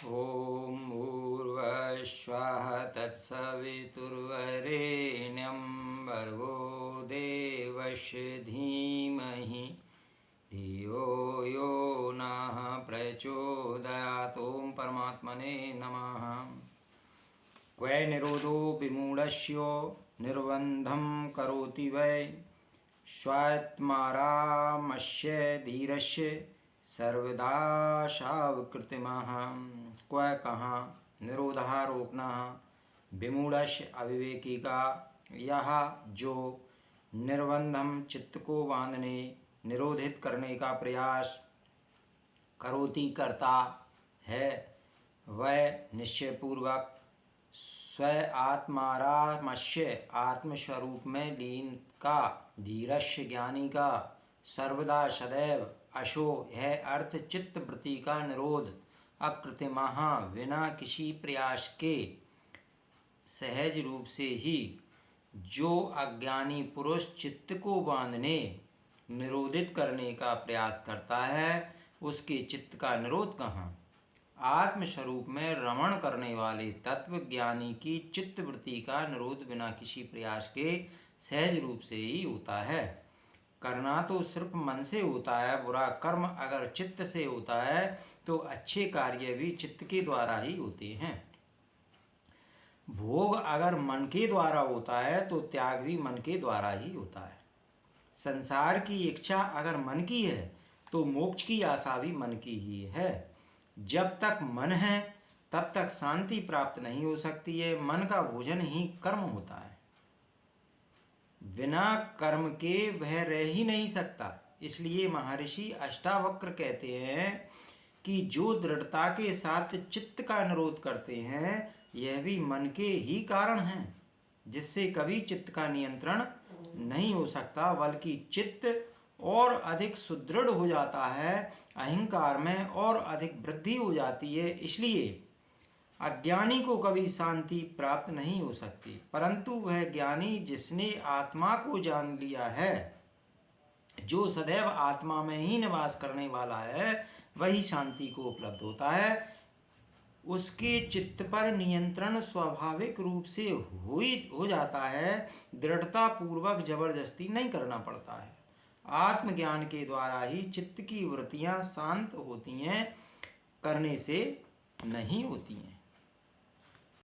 ॐ भूर्भुवस्सुवः तत्सवितुर्वरेण्यं भर्गो देवस्य धीमहि धियो यो नः प्रचोदयात्। ॐ परमात्मने नमः। क्वै निरोधो विमूढस्य निर्बन्धं करोति वै स्वात्मारामस्य धीरस्य सर्वदा सावकृतिमः। क्व कहाँ निरोधा रोकना, विमूढ़स्य अविवेकी का, यह जो निर्बंधम चित्त को बांधने निरोधित करने का प्रयास करोति करता है, वह निश्चयपूर्वक स्व आत्मारामस्य आत्मस्वरूप में लीन का, धीरस्य ज्ञानी का, सर्वदा सदैव अशो यह अर्थ चित्त वृत्ति का निरोध अकृत्रिमः बिना किसी प्रयास के सहज रूप से ही जो अज्ञानी पुरुष चित्त को बांधने निरोधित करने का प्रयास करता है, उसके चित्त का निरोध कहाँ? आत्मस्वरूप में रमण करने वाले तत्व ज्ञानी की चित्त वृत्ति का निरोध बिना किसी प्रयास के सहज रूप से ही होता है। करना तो सिर्फ मन से होता है। बुरा कर्म अगर चित्त से होता है तो अच्छे कार्य भी चित्त के द्वारा ही होते हैं। भोग अगर मन के द्वारा होता है तो त्याग भी मन के द्वारा ही होता है। संसार की इच्छा अगर मन की है तो मोक्ष की आशा भी मन की ही है। जब तक मन है तब तक शांति प्राप्त नहीं हो सकती है। मन का भोजन ही कर्म होता है। बिना कर्म के वह रह ही नहीं सकता। इसलिए महर्षि अष्टावक्र कहते हैं कि जो दृढ़ता के साथ चित्त का निरोध करते हैं, यह भी मन के ही कारण हैं, जिससे कभी चित्त का नियंत्रण नहीं हो सकता, बल्कि चित्त और अधिक सुदृढ़ हो जाता है, अहंकार में और अधिक वृद्धि हो जाती है। इसलिए अज्ञानी को कभी शांति प्राप्त नहीं हो सकती, परंतु वह ज्ञानी जिसने आत्मा को जान लिया है, जो सदैव आत्मा में ही निवास करने वाला है, वही शांति को उपलब्ध होता है। उसके चित्त पर नियंत्रण स्वाभाविक रूप से हो जाता है। दृढ़ता पूर्वक जबरदस्ती नहीं करना पड़ता है। आत्मज्ञान के द्वारा ही चित्त की वृत्तियां शांत होती हैं, करने से नहीं होती हैं।